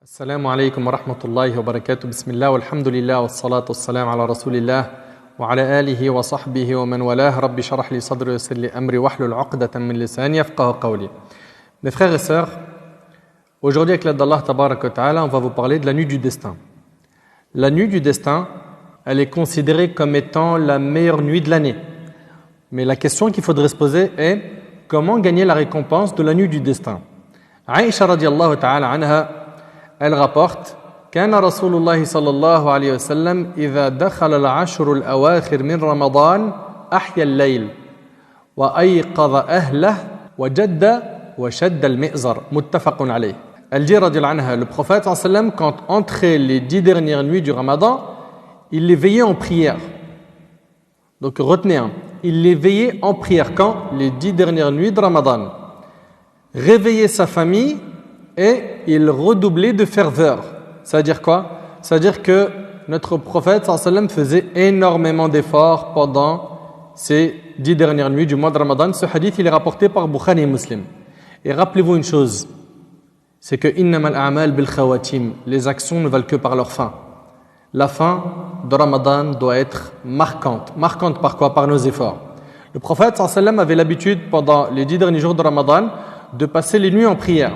السلام عليكم ورحمة الله وبركاته. بسم الله والحمد لله والصلاة والسلام على رسول الله وعلى آله وصحبه ومن والاه. ربي شرح لي صدري ويسر لي أمري واحلل عقدة من لساني يفقهوا قولي. Mes frères et sœurs, aujourd'hui avec l'aide d'Allah Tabaraka wa Ta'ala, on va vous parler de la nuit du destin. La nuit du destin, elle est considérée comme étant la meilleure nuit de l'année. Mais la question qu'il faudrait se poser est comment gagner la récompense de la nuit du destin. Aïcha radiallahu ta'ala anha, elle rapporte كان رسول الله صلى الله عليه وسلم إذا دخل العشر الأواخر من رمضان أحيا الليل وأيقظ أهله وجد وشد المئزر متفق عليه. Elle dit radiallahu anha, le prophète sallallahu alayhi wa sallam, quand entrait les 10 dernières nuits du Ramadan, il les veillait en prière. Donc retenez, il les veillait en prière quand? Les 10 dernières nuits de Ramadan. Réveillait sa famille et il redoublait de ferveur. Ça veut dire quoi? Ça veut dire que notre prophète sallallahu alayhi wa sallam faisait énormément d'efforts pendant ces 10 dernières nuits du mois de Ramadan. Ce hadith, il est rapporté par Bukhari et Muslim. Et rappelez-vous une chose, c'est que innamal a'mal bil khawatim, les actions ne valent que par leur fin. La fin de Ramadan doit être marquante. Marquante par quoi? Par nos efforts. Le prophète sallallahu alayhi wa sallam avait l'habitude pendant les 10 derniers jours de Ramadan de passer les nuits en prière,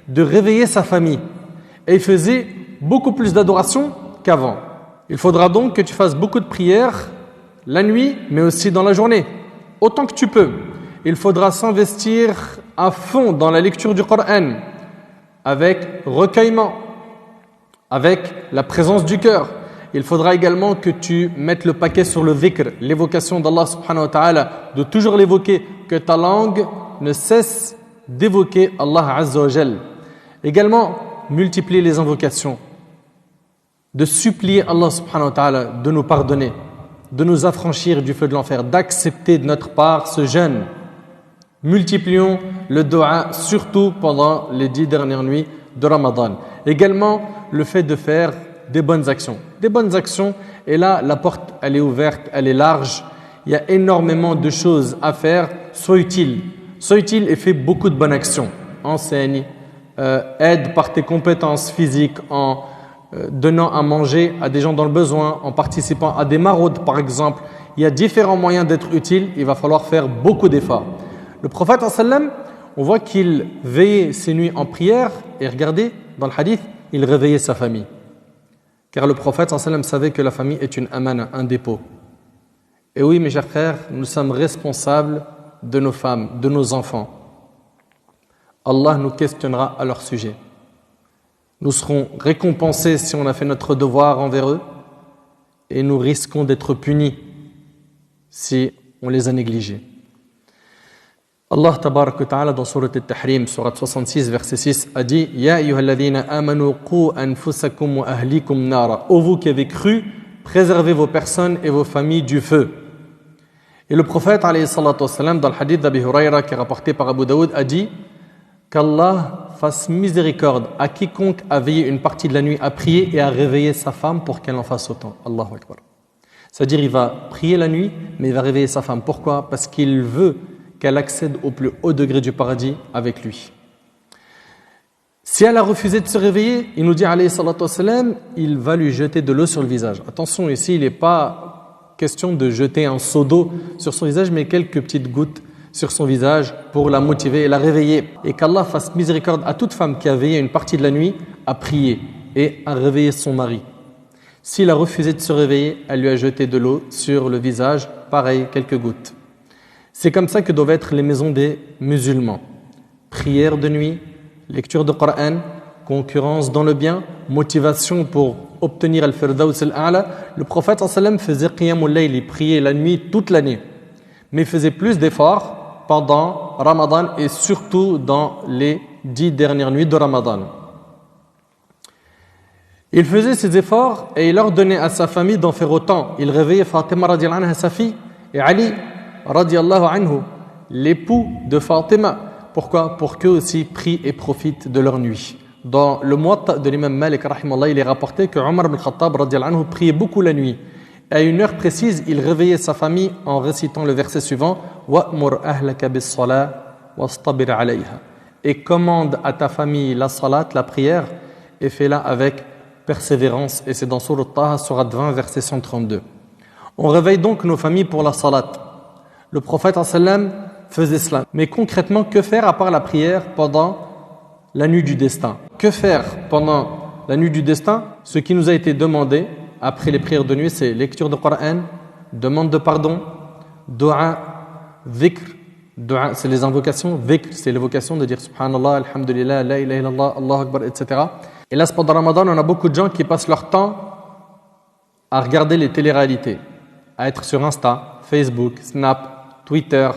de réveiller sa famille. Et il faisait beaucoup plus d'adoration qu'avant. Il faudra donc que tu fasses beaucoup de prières la nuit, mais aussi dans la journée, autant que tu peux. Il faudra s'investir à fond dans la lecture du Coran, avec recueillement, avec la présence du cœur. Il faudra également que tu mettes le paquet sur le dhikr, l'évocation d'Allah subhanahu wa ta'ala, de toujours l'évoquer, que ta langue ne cesse d'évoquer Allah azza wa jal. Également, multiplier les invocations, de supplier Allah subhanahu wa ta'ala de nous pardonner, de nous affranchir du feu de l'enfer, d'accepter de notre part ce jeûne. Multiplions le dua, surtout pendant les 10 dernières nuits de Ramadan. Également, le fait de faire des bonnes actions. Des bonnes actions, et là, la porte, elle est ouverte, elle est large. Il y a énormément de choses à faire. Sois utile. Sois utile et fais beaucoup de bonnes actions. Enseigne, aide par tes compétences physiques, en donnant à manger à des gens dans le besoin, en participant à des maraudes, par exemple. Il y a différents moyens d'être utile. Il va falloir faire beaucoup d'efforts. Le prophète sallallahu alayhi wa sallam, on voit qu'il veillait ses nuits en prière, et regardez, dans le hadith, il réveillait sa famille. Car le prophète sallallahu alayhi wa sallam savait que la famille est une amana, un dépôt. Et oui, mes chers frères, nous sommes responsables de nos femmes, de nos enfants. Allah nous questionnera à leur sujet. Nous serons récompensés si on a fait notre devoir envers eux, et nous risquons d'être punis si on les a négligés. Allah tabarak wa ta'ala dans Surat Al-Tahrim, Surat 66, verset 6, a dit « Ya ayyuhalladhina amanu qu anfusakum wa ahlikum nara » Ô vous qui avez cru, préservez vos personnes et vos familles du feu. Et le prophète, alayhi salatu wassalam, dans le hadith d'Abi Huraira, qui est rapporté par Abu Daoud, a dit qu'Allah fasse miséricorde à quiconque a veillé une partie de la nuit à prier et à réveiller sa femme pour qu'elle en fasse autant. Allahu Akbar. C'est-à-dire, il va prier la nuit, mais il va réveiller sa femme. Pourquoi? Parce qu'il veut qu'elle accède au plus haut degré du paradis avec lui. Si elle a refusé de se réveiller, il nous dit, alayhi salatu wassalam, il va lui jeter de l'eau sur le visage. Attention, ici, il n'est pas question de jeter un seau d'eau sur son visage, mais quelques petites gouttes sur son visage pour la motiver et la réveiller. Et qu'Allah fasse miséricorde à toute femme qui a veillé une partie de la nuit à prier et à réveiller son mari. S'il a refusé de se réveiller, elle lui a jeté de l'eau sur le visage, pareil, quelques gouttes. C'est comme ça que doivent être les maisons des musulmans. Prière de nuit, lecture de Coran, concurrence dans le bien, motivation pour obtenir al-firdaus al-a'la. Le prophète sallallahu alayhi wa sallam faisait qiyamul layl, il priait la nuit toute l'année. Mais il faisait plus d'efforts pendant Ramadan et surtout dans les 10 dernières nuits de Ramadan. Il faisait ses efforts et il ordonnait à sa famille d'en faire autant. Il réveillait Fatima radiallahu anha, sa fille, et Ali radiallahu anhu, l'époux de Fatima. Pourquoi? Pour qu'eux aussi prient et profitent de leur nuit. Dans le Muwatta de l'imam Malik, rahimallah, il est rapporté que Omar ibn Khattab radiallahu anhu priait beaucoup la nuit. À une heure précise, il réveillait sa famille en récitant le verset suivant Wa'mur ahlaka bis-salah wastabir alayha. Et commande à ta famille la salat, la prière, et fais-la avec persévérance. Et c'est dans Sourate Taha, Sourate 20, verset 132. On réveille donc nos familles pour la salat. Le prophète sallam faisait cela. Mais concrètement, que faire à part la prière pendant la nuit du destin? Que faire pendant la nuit du destin? Ce qui nous a été demandé après les prières de nuit, c'est lecture de Coran, demande de pardon, dua, dhikr. Dua, c'est les invocations. Dhikr, c'est l'évocation de dire Subhanallah, Alhamdulillah, La ilaha illallah, Allahu Akbar, etc. Et là, pendant Ramadan, on a beaucoup de gens qui passent leur temps à regarder les téléréalités, à être sur Insta, Facebook, Snap, Twitter,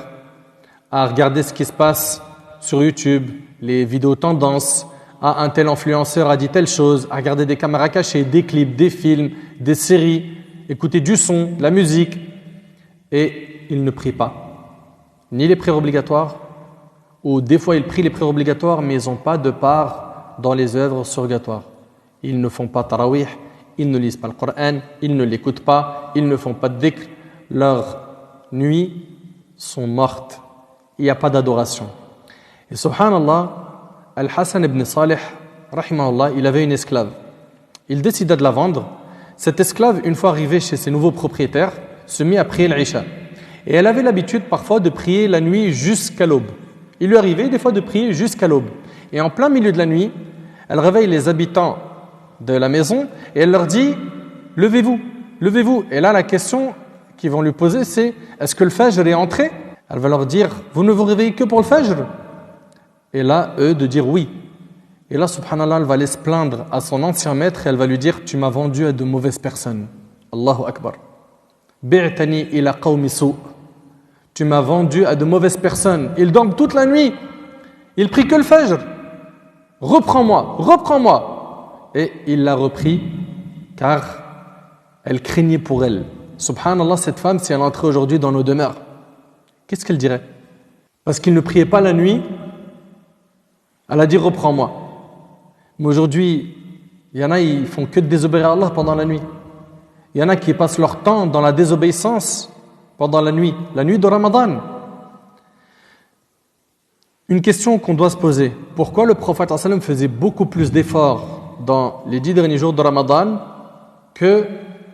à regarder ce qui se passe sur YouTube, les vidéos tendances, un tel influenceur a dit telle chose, à regarder des caméras cachées, des clips, des films, des séries, écouter du son, de la musique, et ils ne prient pas. Ni les prières obligatoires, ou des fois ils prient les prières obligatoires, mais ils n'ont pas de part dans les œuvres surrogatoires. Ils ne font pas tarawih, ils ne lisent pas le Coran, ils ne l'écoutent pas, ils ne font pas de dhikr. Leurs nuits sont mortes. Il n'y a pas d'adoration. Et subhanallah, Al-Hassan ibn Salih, rahimahullah, il avait une esclave. Il décida de la vendre. Cette esclave, une fois arrivée chez ses nouveaux propriétaires, se mit à prier l'Isha. Et elle avait l'habitude parfois de prier la nuit jusqu'à l'aube. Il lui arrivait des fois de prier jusqu'à l'aube. Et en plein milieu de la nuit, elle réveille les habitants de la maison et elle leur dit « Levez-vous, levez-vous ». Et là, la question qu'ils vont lui poser, c'est « Est-ce que le Fajr est entré ?» Elle va leur dire « Vous ne vous réveillez que pour le Fajr ?» Et là, eux, de dire « Oui ». Et là, subhanallah, elle va aller se plaindre à son ancien maître et elle va lui dire « Tu m'as vendu à de mauvaises personnes. » Allahu Akbar. « Bi'tani ila qawmi su'. » Tu m'as vendu à de mauvaises personnes. Ils dorment toute la nuit. Ils prient que le Fajr. Reprends-moi, reprends-moi. Et il l'a repris car elle craignait pour elle. Subhanallah, cette femme, si elle entrait aujourd'hui dans nos demeures, qu'est-ce qu'elle dirait? Parce qu'il ne priait pas la nuit, elle a dit reprends-moi. Mais aujourd'hui, il y en a, ils font que de désobéir à Allah pendant la nuit. Il y en a qui passent leur temps dans la désobéissance pendant la nuit de Ramadan. Une question qu'on doit se poser, pourquoi le prophète sallallahu alayhi wa sallam faisait beaucoup plus d'efforts dans les 10 derniers jours de Ramadan que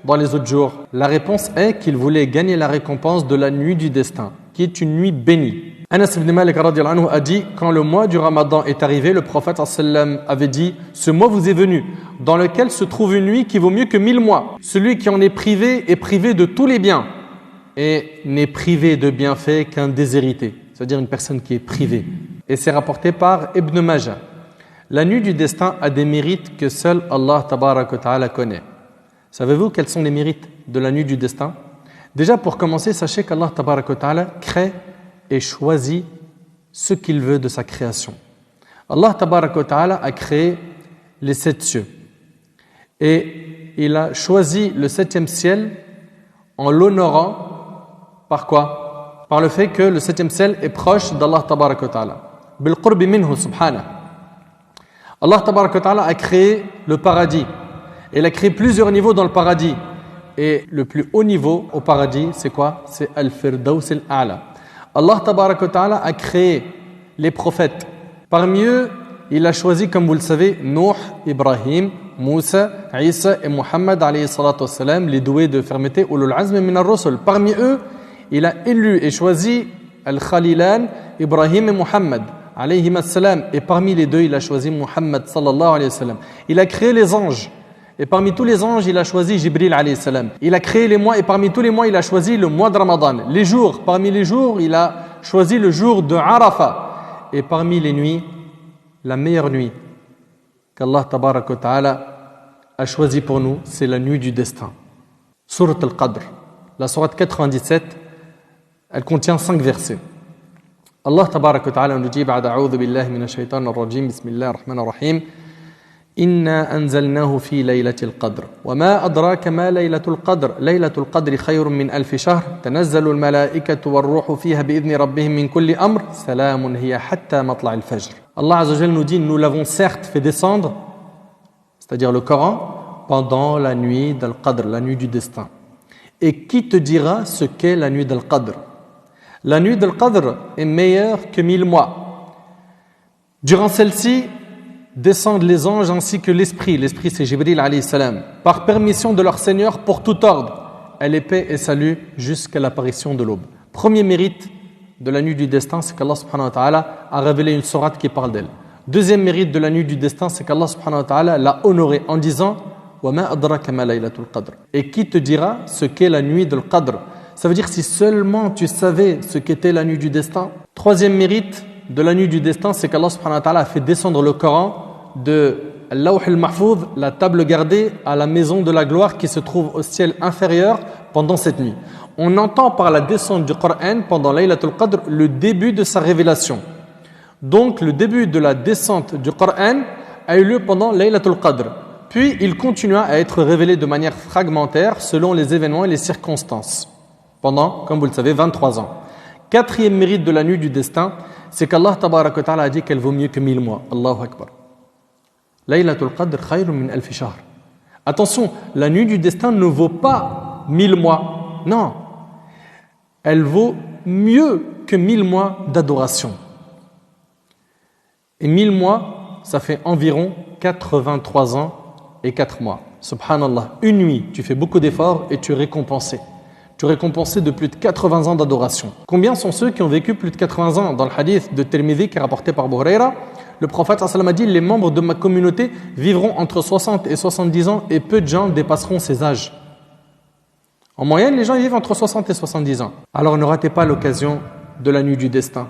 dans les autres jours? La réponse est qu'il voulait gagner la récompense de la nuit du destin, qui est une nuit bénie. Anas ibn Malik radiyallahu anhu a dit, quand le mois du Ramadan est arrivé, le prophète sallallahu alayhi wa sallam avait dit, ce mois vous est venu, dans lequel se trouve une nuit qui vaut mieux que 1000 mois. Celui qui en est privé de tous les biens et n'est privé de bienfaits qu'un déshérité, c'est-à-dire une personne qui est privée. Et c'est rapporté par Ibn Majah. La nuit du destin a des mérites que seul Allah tabaraka wa ta'ala connaît. Savez-vous quels sont les mérites de la nuit du destin? Déjà, pour commencer, sachez qu'Allah tabaraka wa ta'ala crée et choisit ce qu'il veut de sa création. Allah tabaraka wa ta'ala a créé les 7 cieux. Et il a choisi le 7e ciel en l'honorant par quoi? Par le fait que le 7e ciel est proche d'Allah tabaraka wa ta'ala. Bil qurbi minhu subhanahu. Allah tabaraka wa ta'ala a créé le paradis. Il a créé plusieurs niveaux dans le paradis. Et le plus haut niveau au paradis, c'est quoi? C'est Al-Firdaus al-A'la. Allah tabaraka wa ta'ala a créé les prophètes. Parmi eux, il a choisi, comme vous le savez, Nuh, Ibrahim, Moussa, Isa et Muhammad alayhi salatu wassalam, les doués de fermeté, ulul azm min ar-rusul. Parmi eux, il a élu et choisi Al-Khalilan, Ibrahim et Muhammad alayhi salam. Et parmi les deux, il a choisi Muhammad sallallahu alayhi wa sallam. Il a créé les anges. Et parmi tous les anges, il a choisi Jibril alayhi salam. Il a créé les mois et parmi tous les mois, il a choisi le mois de Ramadan. Les jours, parmi les jours, il a choisi le jour de Arafah. Et parmi les nuits, la meilleure nuit qu'Allah tabaraka wa ta'ala a choisi pour nous, c'est la nuit du destin. Surat al-Qadr, la sourate 97, elle contient 5 versets. Allah tabaraka wa ta'ala nous dit بعد أعوذ بالله من الشيطان الرجيم بسم الله الرحمن الرحيم إنا أنزلناه في ليلة القدر وما أدراك ما ليلة القدر ليلة القدر خير من 1000 شهر تنزل الملائكة والروح فيها بإذن ربهم من كل أمر سلام هي حتى مطلع الفجر. Allah Azza wa Jalla nous dit, nous l'avons certes fait descendre, c'est-à-dire le Coran, pendant la nuit d'Al-Qadr, la nuit du destin. Et qui te dira ce qu'est la nuit d'Al-Qadr? La nuit d'Al-Qadr est meilleure que 1000 mois. Durant celle-ci, descendent les anges ainsi que l'esprit. L'esprit, c'est Jibril alayhi salam. Par permission de leur Seigneur pour tout ordre. Elle est paix et salut jusqu'à l'apparition de l'aube. Premier mérite de la nuit du destin, c'est qu'Allah subhanahu wa ta'ala a révélé une sourate qui parle d'elle. Deuxième mérite de la nuit du destin, c'est qu'Allah subhanahu wa ta'ala l'a honorée en disant wa ma adraka ma laylatul qadr. Et qui te dira ce qu'est la nuit de l'Qadr? Ça veut dire si seulement tu savais ce qu'était la nuit du destin. Troisième mérite de la nuit du destin, c'est qu'Allah subhanahu wa ta'ala a fait descendre le Coran de Al-Lawh al-Mahfouz, la table gardée, à la maison de la gloire qui se trouve au ciel inférieur pendant cette nuit. On entend par la descente du Coran pendant Laylatul Qadr le début de sa révélation. Donc le début de la descente du Coran a eu lieu pendant Laylatul Qadr. Puis il continua à être révélé de manière fragmentaire selon les événements et les circonstances. Pendant, comme vous le savez, 23 ans. Quatrième mérite de la nuit du destin, c'est qu'Allah tabaraka wa ta'ala a dit qu'elle vaut mieux que 1000 mois. Allahu Akbar. Laylatul Qadr khayrun min alfi shahr. Attention, la nuit du destin ne vaut pas 1000 mois. Non. Elle vaut mieux que 1000 mois d'adoration. Et 1000 mois, ça fait environ 83 ans et 4 mois. Subhanallah. Une nuit, tu fais beaucoup d'efforts et tu es récompensé. Tu es récompensé de plus de 80 ans d'adoration. Combien sont ceux qui ont vécu plus de 80 ans? Dans le hadith de Tirmidhi qui est rapporté par Abu Huraira, le prophète sallallahu alayhi wa sallam a dit: les membres de ma communauté vivront entre 60 et 70 ans et peu de gens dépasseront ces âges. En moyenne, les gens vivent entre 60 et 70 ans. Alors ne ratez pas l'occasion de la nuit du destin,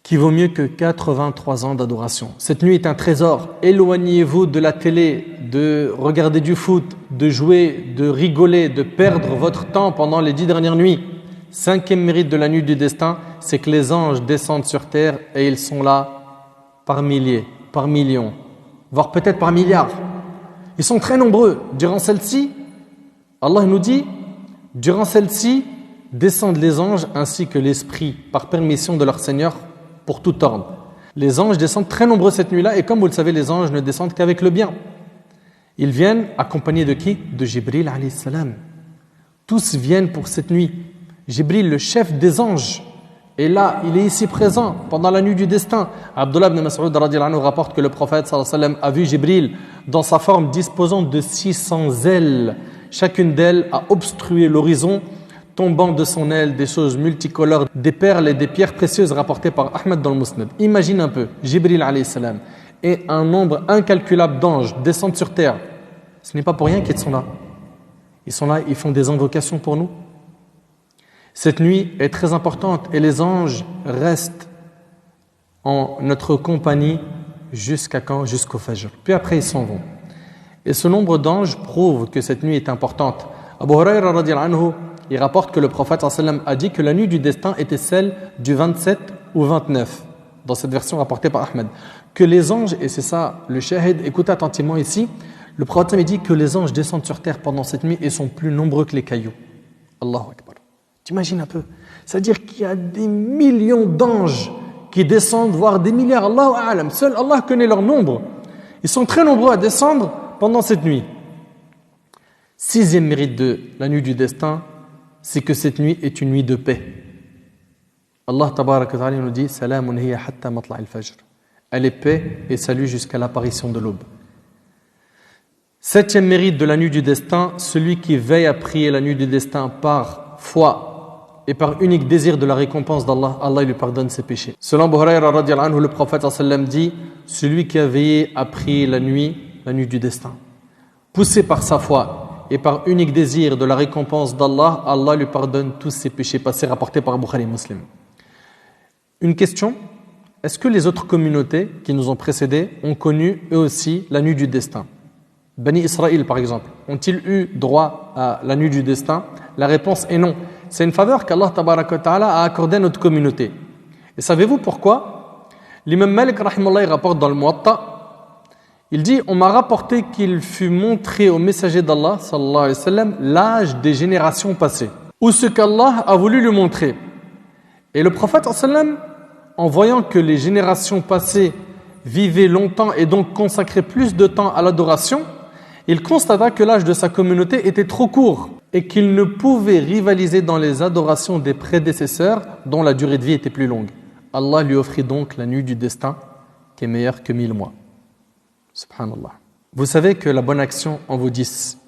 qui vaut mieux que 83 ans d'adoration. Cette nuit est un trésor. Éloignez-vous de la télé, de regarder du foot, de jouer, de rigoler, de perdre votre temps pendant les 10 dernières nuits. Cinquième mérite de la nuit du destin, c'est que les anges descendent sur terre et ils sont là par milliers, par millions, voire peut-être par milliards. Ils sont très nombreux. Durant celle-ci, Allah nous dit, durant celle-ci, descendent les anges ainsi que l'esprit, par permission de leur Seigneur, pour tout ordre. Les anges descendent très nombreux cette nuit-là, et comme vous le savez, les anges ne descendent qu'avec le bien. Ils viennent accompagnés de qui? De Jibril alayhi salam. Tous viennent pour cette nuit. Jibril, le chef des anges, est là, il est ici présent pendant la nuit du destin. Abdullah ibn Mas'ud radiyallahu anhu rapporte que le prophète sallallahu alayhi wa sallam a vu Jibril dans sa forme disposant de 600 ailes. Chacune d'elles a obstrué l'horizon, tombant de son aile des choses multicolores, des perles et des pierres précieuses rapportées par Ahmed dans le Musnad. Imagine un peu, Jibril alayhi salam et un nombre incalculable d'anges descendent sur terre. Ce n'est pas pour rien qu'ils sont là. Ils sont là, ils font des invocations pour nous. Cette nuit est très importante et les anges restent en notre compagnie jusqu'à quand? Jusqu'au Fajr. Puis après ils s'en vont. Et ce nombre d'anges prouve que cette nuit est importante. Abu Huraira radiyallahu anhu, il rapporte que le prophète sallallahu alayhi wa sallam a dit que la nuit du destin était celle du 27 ou 29, dans cette version rapportée par Ahmed. Que les anges, et c'est ça le shahid, écoutez attentivement ici, le prophète dit que les anges descendent sur terre pendant cette nuit et sont plus nombreux que les cailloux. Allahu Akbar. T'imagines un peu? C'est-à-dire qu'il y a des millions d'anges qui descendent, voire des milliards. Allahu a'lam. Seul Allah connaît leur nombre. Ils sont très nombreux à descendre pendant cette nuit. Sixième mérite de la nuit du destin, c'est que cette nuit est une nuit de paix. Allah tabaraka wa ta'ala nous dit: Salamun hiya hatta matla'il fajr. Elle est paix et salut jusqu'à l'apparition de l'aube. Septième mérite de la nuit du destin, celui qui veille à prier la nuit du destin par foi et par unique désir de la récompense d'Allah, Allah lui pardonne ses péchés. Selon Abu Huraira radiyallahu anhu, le prophète sallam dit: celui qui a veillé à prier la nuit du destin, poussé par sa foi et par unique désir de la récompense d'Allah, Allah lui pardonne tous ses péchés passés, rapportés par Bukhari et Muslim. Une question: est-ce que les autres communautés qui nous ont précédés ont connu eux aussi la nuit du destin? Bani Israël par exemple, ont-ils eu droit à la nuit du destin? La réponse est non. C'est une faveur qu'Allah tabaraka wa ta'ala a accordée à notre communauté. Et savez-vous pourquoi? L'imam Malik rahimahullah rapporte dans le Muwatta, il dit: on m'a rapporté qu'il fut montré au messager d'Allah sallallahu alayhi wa sallam l'âge des générations passées, ou ce qu'Allah a voulu lui montrer. Et le prophète sallallahu alayhi wa sallam, en voyant que les générations passées vivaient longtemps et donc consacraient plus de temps à l'adoration, il constata que l'âge de sa communauté était trop court et qu'il ne pouvait rivaliser dans les adorations des prédécesseurs dont la durée de vie était plus longue. Allah lui offrit donc la nuit du destin qui est meilleure que 1000 mois. Subhanallah. Vous savez que la bonne action en vaut 10.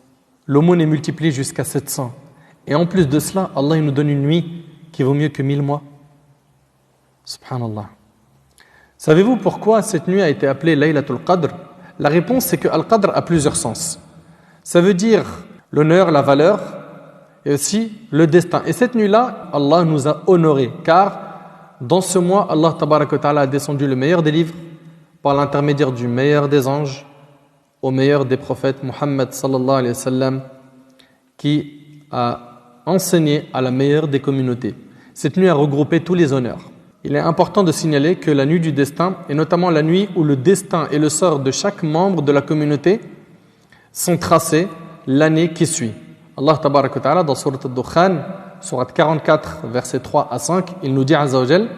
L'aumône est multipliée jusqu'à 700. Et en plus de cela, Allah il nous donne une nuit qui vaut mieux que 1000 mois. Subhanallah. Savez-vous pourquoi cette nuit a été appelée Laylatul Qadr? La réponse c'est que Al-Qadr a plusieurs sens. Ça veut dire l'honneur, la valeur et aussi le destin. Et cette nuit-là, Allah nous a honorés car dans ce mois, Allah Tabaraka wa Ta'ala a descendu le meilleur des livres par l'intermédiaire du meilleur des anges au meilleur des prophètes, Muhammad sallallahu alayhi wa sallam, qui a enseigné à la meilleure des communautés. Cette nuit a regroupé tous les honneurs. Il est important de signaler que la nuit du destin, et notamment la nuit où le destin et le sort de chaque membre de la communauté sont tracés l'année qui suit. Allah Tabaraka wa Ta'ala dans Surat Al-Dukhan, Surat 44, versets 3 à 5, il nous dit Azza wa Jal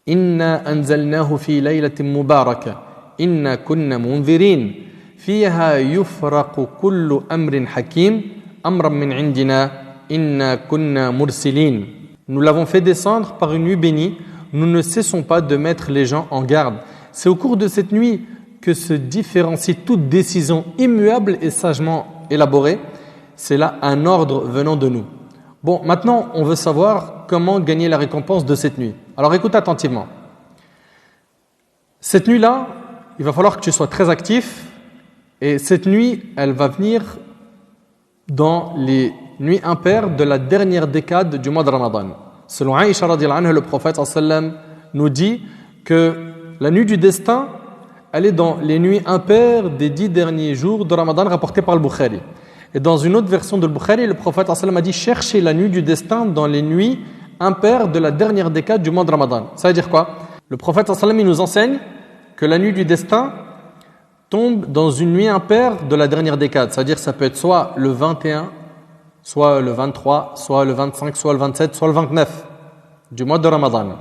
Inna anzalnahu fi laylatin mubaraka Inna kunna munzirin Fiha yufraqu kullu amrin hakim Amran min indina Inna kunna mursilin. Nous l'avons fait descendre par une nuit bénie. Nous ne cessons pas de mettre les gens en garde. C'est au cours de cette nuit que se différencie toute décision immuable et sagement élaborée. C'est là un ordre venant de nous. Bon, maintenant, on veut savoir comment gagner la récompense de cette nuit. Alors écoute attentivement. Cette nuit-là, il va falloir que tu sois très actif. Et cette nuit, elle va venir dans les nuits impaires de la dernière décade du mois de Ramadan. Selon Aïcha radhiyallahu anha, le prophète sallam nous dit que la nuit du destin, elle est dans les nuits impaires des 10 derniers jours de Ramadan rapportés par le Bukhari. Et dans une autre version de Bukhari, le prophète sallam a dit cherchez la nuit du destin dans les nuits impaires de la dernière décade du mois de Ramadan. Ça veut dire quoi? Le prophète sallam il nous enseigne que la nuit du destin tombe dans une nuit impaire de la dernière décade. C'est-à-dire ça peut être soit le 21, soit le 23, soit le 25, soit le 27, soit le 29 du mois de Ramadan.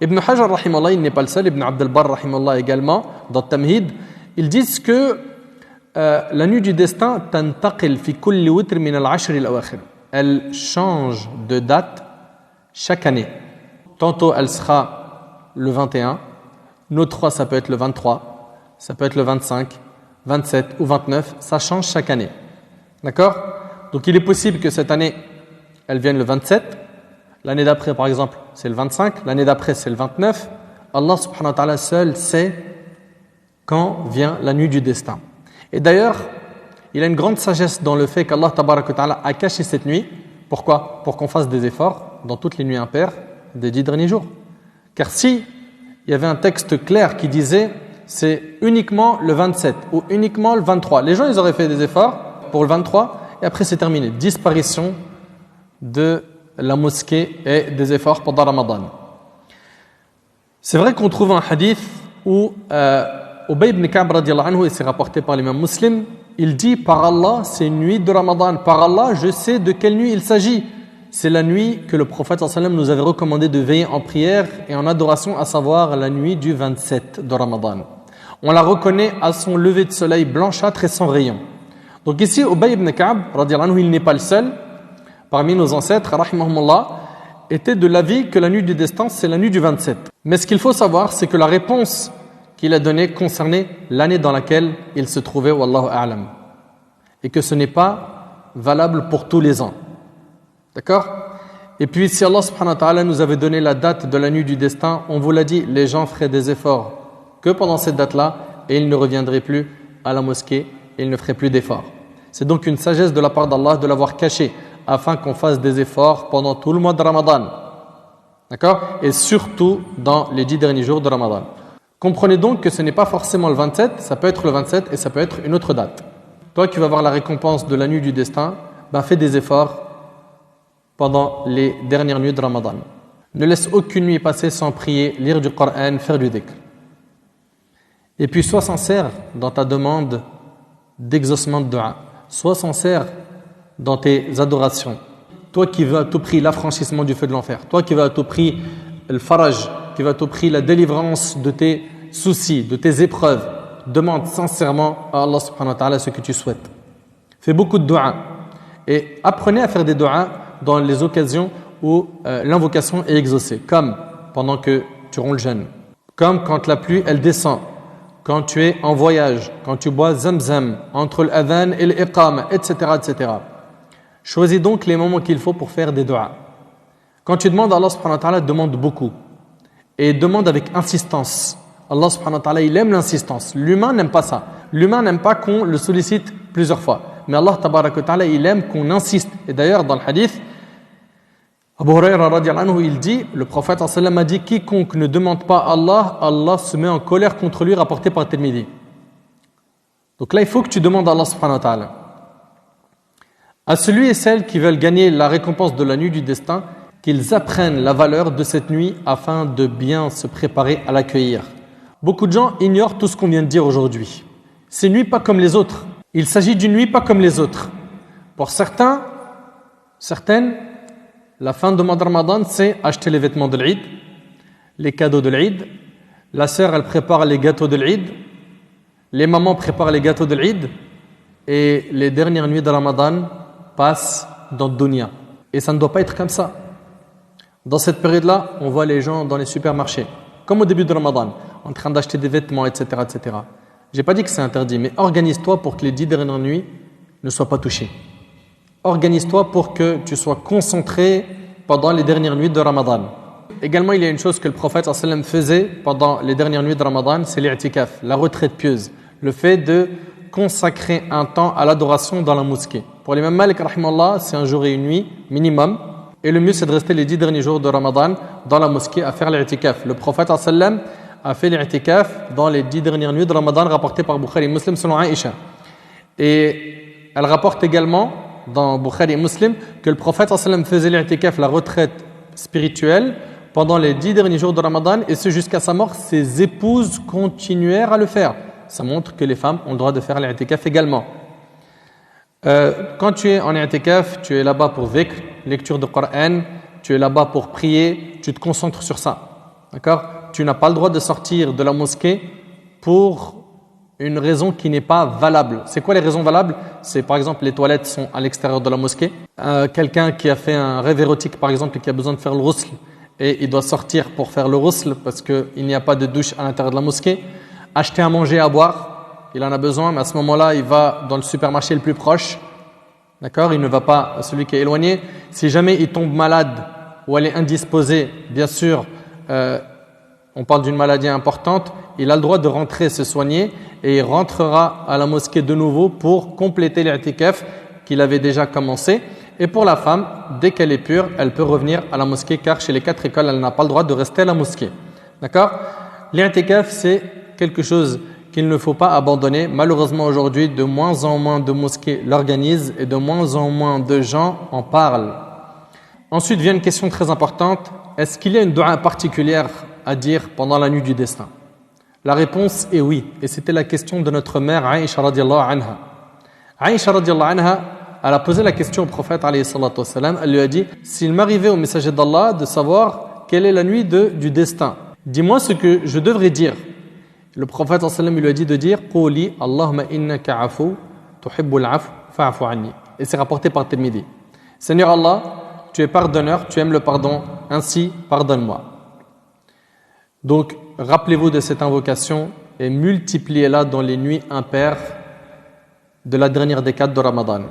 Ibn Hajar, rahimallah, il n'est pas le seul. Ibn Abd al-Barr, rahimallah, également, dans Tamhid, ils disent que la nuit du destin, tantaqil fi kulli witr min al-ashr al-awakhir. Elle change de date chaque année. Tantôt, elle sera le 21. Notre fois, ça peut être le 23. Ça peut être le 25, 27 ou 29. Ça change chaque année. D'accord? Donc il est possible que cette année, elle vienne le 27, l'année d'après par exemple c'est le 25, l'année d'après c'est le 29. Allah subhanahu wa ta'ala seul sait quand vient la nuit du destin. Et d'ailleurs, il y a une grande sagesse dans le fait qu'Allah tabaraka wa ta'ala a caché cette nuit. Pourquoi? Pour qu'on fasse des efforts dans toutes les nuits impaires des 10 derniers jours. Car si il y avait un texte clair qui disait c'est uniquement le 27 ou uniquement le 23, les gens ils auraient fait des efforts pour le 23. Et après, c'est terminé. Disparition de la mosquée et des efforts pendant Ramadan. C'est vrai qu'on trouve un hadith où Ubay ibn Ka'b radiyallahu anhu, et c'est rapporté par l'imam Muslim, il dit par Allah, c'est une nuit de Ramadan. Par Allah, je sais de quelle nuit il s'agit. C'est la nuit que le prophète sallallahu alayhi wa sallam nous avait recommandé de veiller en prière et en adoration, à savoir la nuit du 27 de Ramadan. On la reconnaît à son lever de soleil blanchâtre et sans rayon. Donc ici, Ubay ibn Ka'b, radiyallahu anhu, il n'est pas le seul. Parmi nos ancêtres, rahimahumullah, était de l'avis que la nuit du destin, c'est la nuit du 27. Mais ce qu'il faut savoir, c'est que la réponse qu'il a donnée concernait l'année dans laquelle il se trouvait, wallahu a'lam. Et que ce n'est pas valable pour tous les ans. D'accord? Et puis, si Allah subhanahu wa ta'ala nous avait donné la date de la nuit du destin, on vous l'a dit, les gens feraient des efforts que pendant cette date-là, et ils ne reviendraient plus à la mosquée, et ils ne feraient plus d'efforts. C'est donc une sagesse de la part d'Allah de l'avoir caché, afin qu'on fasse des efforts pendant tout le mois de Ramadan. D'accord? Et surtout dans les 10 derniers jours de Ramadan. Comprenez donc que ce n'est pas forcément le 27, ça peut être le 27 et ça peut être une autre date. Toi qui vas avoir la récompense de la nuit du destin, fais des efforts pendant les dernières nuits de Ramadan. Ne laisse aucune nuit passer sans prier, lire du Coran, faire du dhikr. Et puis sois sincère dans ta demande d'exaucement de dua. Sois sincère dans tes adorations. Toi qui veux à tout prix l'affranchissement du feu de l'enfer. Toi qui veux à tout prix le faraj, qui veux à tout prix la délivrance de tes soucis, de tes épreuves. Demande sincèrement à Allah subhanahu wa ta'ala ce que tu souhaites. Fais beaucoup de dua. Et apprenez à faire des dua dans les occasions où l'invocation est exaucée. Comme pendant que tu romps le jeûne. Comme quand la pluie, elle descend. quand tu es en voyage, quand tu bois zamzam, entre l'adhan et l'iqama, etc., etc. Choisis donc les moments qu'il faut pour faire des du'as. Quand tu demandes à Allah subhanahu wa ta'ala, demande beaucoup. Et demande avec insistance. Allah subhanahu wa ta'ala, il aime l'insistance. L'humain n'aime pas ça. L'humain n'aime pas qu'on le sollicite plusieurs fois. Mais Allah tabaraka wa ta'ala, il aime qu'on insiste. Et d'ailleurs, dans le hadith, Abu Huraira radiallahu anhu, il dit, le prophète sallallahu alayhi wa sallam a dit, quiconque ne demande pas à Allah, Allah se met en colère contre lui, rapporté par Tirmidhi. Donc là, il faut que tu demandes à Allah subhanahu wa ta'ala. À celui et celles qui veulent gagner la récompense de la nuit du destin, qu'ils apprennent la valeur de cette nuit afin de bien se préparer à l'accueillir. Beaucoup de gens ignorent tout ce qu'on vient de dire aujourd'hui. C'est une nuit pas comme les autres. Il s'agit d'une nuit pas comme les autres. Pour certaines, la fin de mois de Ramadan, c'est acheter les vêtements de l'Eid, les cadeaux de l'Eid. La sœur, elle prépare les gâteaux de l'Eid. Les mamans préparent les gâteaux de l'Eid. Et les dernières nuits de Ramadan passent dans le dunya. Et ça ne doit pas être comme ça. Dans cette période-là, on voit les gens dans les supermarchés, comme au début de Ramadan, en train d'acheter des vêtements, etc., etc. Je n'ai pas dit que c'est interdit, mais organise-toi pour que les 10 dernières nuits ne soient pas touchées. Organise-toi pour que tu sois concentré pendant les dernières nuits de Ramadan. Également, il y a une chose que le prophète sallallahu alayhi wa sallam faisait pendant les dernières nuits de Ramadan, c'est l'i'tikaf, la retraite pieuse, le fait de consacrer un temps à l'adoration dans la mosquée. Pour l'imam Malik, rahimallah, c'est un jour et une nuit minimum. Et le mieux, c'est de rester les 10 derniers jours de Ramadan dans la mosquée à faire l'i'tikaf. Le prophète sallallahu alayhi wa sallam a fait l'i'tikaf dans les 10 dernières nuits de Ramadan, rapporté par Bukhari et Muslim selon Aïcha. Et elle rapporte également dans Bukhari et Muslim que le prophète sallallahu alayhi wa sallam faisait l'i'tikaf, la retraite spirituelle, pendant les 10 derniers jours de Ramadan, et ce jusqu'à sa mort. Ses épouses continuèrent à le faire. Ça montre que les femmes ont le droit de faire l'i'tikaf également. Quand tu es en i'tikaf, tu es là-bas pour dhikr, lecture de Coran, tu es là-bas pour prier, tu te concentres sur ça. D'accord ? Tu n'as pas le droit de sortir de la mosquée pour une raison qui n'est pas valable. C'est quoi les raisons valables ? C'est par exemple les toilettes sont à l'extérieur de la mosquée. Quelqu'un qui a fait un rêve érotique par exemple et qui a besoin de faire le ghusl et il doit sortir pour faire le ghusl parce qu'il n'y a pas de douche à l'intérieur de la mosquée. Acheter à manger, à boire. Il en a besoin, mais à ce moment-là, il va dans le supermarché le plus proche. D'accord ? Il ne va pas à celui qui est éloigné. Si jamais il tombe malade ou elle est indisposée, bien sûr, on parle d'une maladie importante, il a le droit de rentrer se soigner et il rentrera à la mosquée de nouveau pour compléter l'i'tikaf qu'il avait déjà commencé. Et pour la femme, dès qu'elle est pure, elle peut revenir à la mosquée car chez les 4 écoles, elle n'a pas le droit de rester à la mosquée. D'accord ? L'i'tikaf, c'est quelque chose qu'il ne faut pas abandonner. Malheureusement aujourd'hui, de moins en moins de mosquées l'organisent et de moins en moins de gens en parlent. Ensuite vient une question très importante. Est-ce qu'il y a une dua particulière à dire pendant la nuit du destin ? La réponse est oui. Et c'était la question de notre mère Aïcha radiallahu anha. Aïcha radiallahu anha, elle a posé la question au prophète alayhi salatu wassalam. Elle lui a dit, s'il m'arrivait au messager d'Allah de savoir quelle est la nuit du destin, dis-moi ce que je devrais dire. Le prophète sallallahu alayhi wa sallam lui a dit de dire Quli Allahumma innaka afu tuhibbul afu fa'fu anni. Et c'est rapporté par Tirmidhi. Seigneur Allah, tu es pardonneur, tu aimes le pardon, ainsi pardonne-moi. Donc rappelez-vous de cette invocation et multipliez-la dans les nuits impaires de la dernière décade de Ramadan.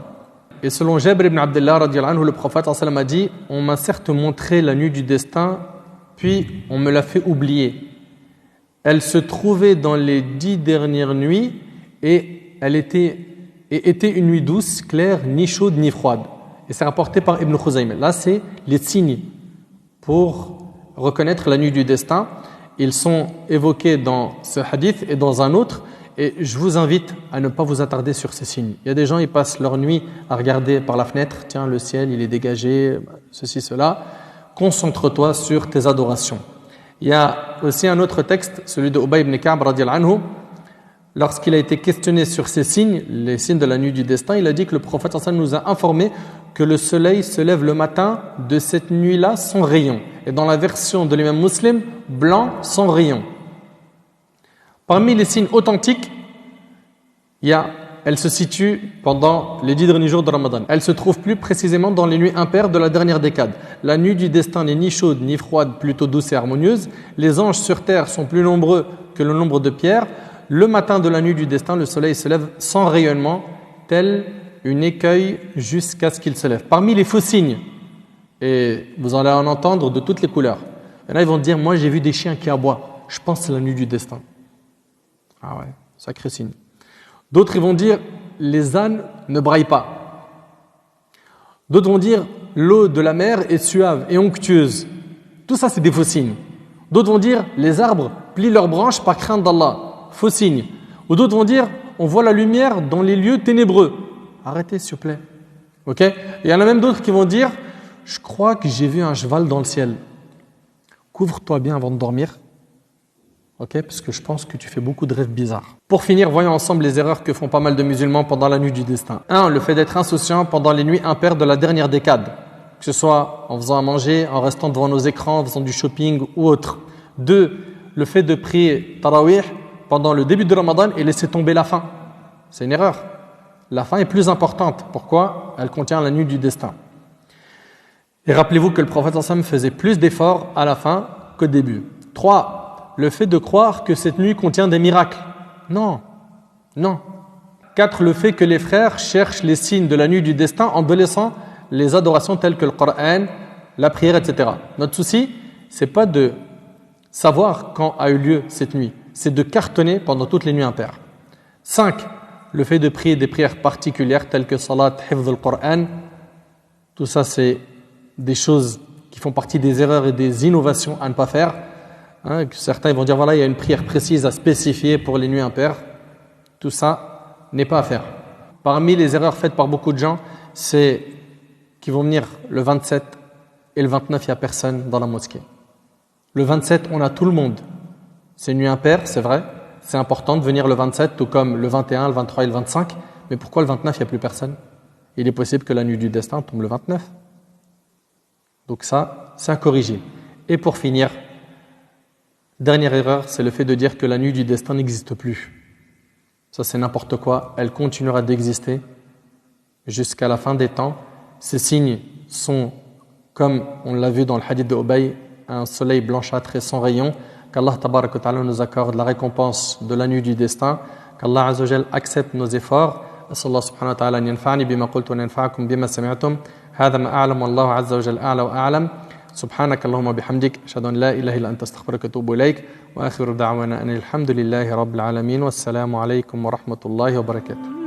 Et selon Jabir ibn Abdullah radiyallahu anhu, le prophète sallallahu alayhi wa sallam a dit on m'a certes montré la nuit du destin, puis on me l'a fait oublier. Elle se trouvait dans les 10 dernières nuits et elle était une nuit douce, claire, ni chaude ni froide. Et c'est rapporté par Ibn Khuzaymah. Là, c'est les signes pour reconnaître la nuit du destin. Ils sont évoqués dans ce hadith et dans un autre. Et je vous invite à ne pas vous attarder sur ces signes. Il y a des gens, ils passent leur nuit à regarder par la fenêtre. Tiens, le ciel, il est dégagé, ceci, cela. Concentre-toi sur tes adorations. Il y a aussi un autre texte, celui de Ubay ibn Ka'b radiyallahu anhu. Lorsqu'il a été questionné sur ces signes, les signes de la nuit du destin, il a dit que le prophète sallallahu alayhi wa sallam nous a informé que le soleil se lève le matin de cette nuit-là sans rayon. Et dans la version de l'imam Muslim, blanc sans rayon. Parmi les signes authentiques, elle se situe pendant les 10 derniers jours de Ramadan. Elle se trouve plus précisément dans les nuits impaires de la dernière décade. La nuit du destin n'est ni chaude ni froide, plutôt douce et harmonieuse. Les anges sur terre sont plus nombreux que le nombre de pierres. le matin de la nuit du destin, le soleil se lève sans rayonnement, tel une écueil jusqu'à ce qu'il se lève. Parmi les faux signes, et vous allez en entendre de toutes les couleurs. Il y en a, ils vont dire, moi j'ai vu des chiens qui aboient. Je pense que c'est la nuit du destin. Ah ouais, sacré signe. D'autres, ils vont dire, les ânes ne braillent pas. D'autres vont dire, l'eau de la mer est suave et onctueuse. Tout ça, c'est des faux signes. D'autres vont dire, les arbres plient leurs branches par crainte d'Allah. Faux signe. Ou d'autres vont dire, on voit la lumière dans les lieux ténébreux. Arrêtez, s'il vous plaît. Ok ? Il y en a même d'autres qui vont dire, je crois que j'ai vu un cheval dans le ciel. Couvre-toi bien avant de dormir. Ok ? Parce que je pense que tu fais beaucoup de rêves bizarres. Pour finir, voyons ensemble les erreurs que font pas mal de musulmans pendant la nuit du destin. 1. Le fait d'être insouciant pendant les nuits impaires de la dernière décade. Que ce soit en faisant à manger, en restant devant nos écrans, en faisant du shopping ou autre. 2. Le fait de prier Tarawih pendant le début de Ramadan et laisser tomber la fin. C'est une erreur. La fin est plus importante. Pourquoi ? Elle contient la nuit du destin. Et rappelez-vous que le prophète sallam faisait plus d'efforts à la fin qu'au début. 3. Le fait de croire que cette nuit contient des miracles. Non. 4. Le fait que les frères cherchent les signes de la nuit du destin en délaissant les adorations telles que le Coran, la prière, etc. Notre souci, c'est pas de savoir quand a eu lieu cette nuit, c'est de cartonner pendant toutes les nuits impaires. 5. Le fait de prier des prières particulières telles que Salat, Hifz al-Qur'an, tout ça c'est des choses qui font partie des erreurs et des innovations à ne pas faire. Certains vont dire voilà, il y a une prière précise à spécifier pour les nuits impaires. Tout ça n'est pas à faire. Parmi les erreurs faites par beaucoup de gens, c'est qu'ils vont venir le 27 et le 29, il n'y a personne dans la mosquée. Le 27, on a tout le monde. C'est une nuit impaire, c'est vrai. C'est important de venir le 27, tout comme le 21, le 23 et le 25. Mais pourquoi le 29, il n'y a plus personne ? Il est possible que la nuit du destin tombe le 29. Donc ça, c'est à corriger. Et pour finir, dernière erreur, c'est le fait de dire que la nuit du destin n'existe plus. Ça, c'est n'importe quoi. Elle continuera d'exister jusqu'à la fin des temps. Ces signes sont, comme on l'a vu dans le hadith de Ubay, un soleil blanchâtre et sans rayon. Qu'Allah tabarak wa ta'ala nous accorde la récompense de la nuit du destin. Qu'Allah azza wa jal accepte nos efforts. أسأل الله سبحانه وتعالى أن ينفعني بما قلت وأن ينفعكم بما سمعتم هذا ما أعلم والله عز وجل أعلى وأعلم سبحانك اللهم وبحمدك أشهد أن لا إله إلا أنت أستغفرك وأتوب إليك وآخر دعوانا أن الحمد لله رب العالمين والسلام عليكم ورحمة الله وبركاته.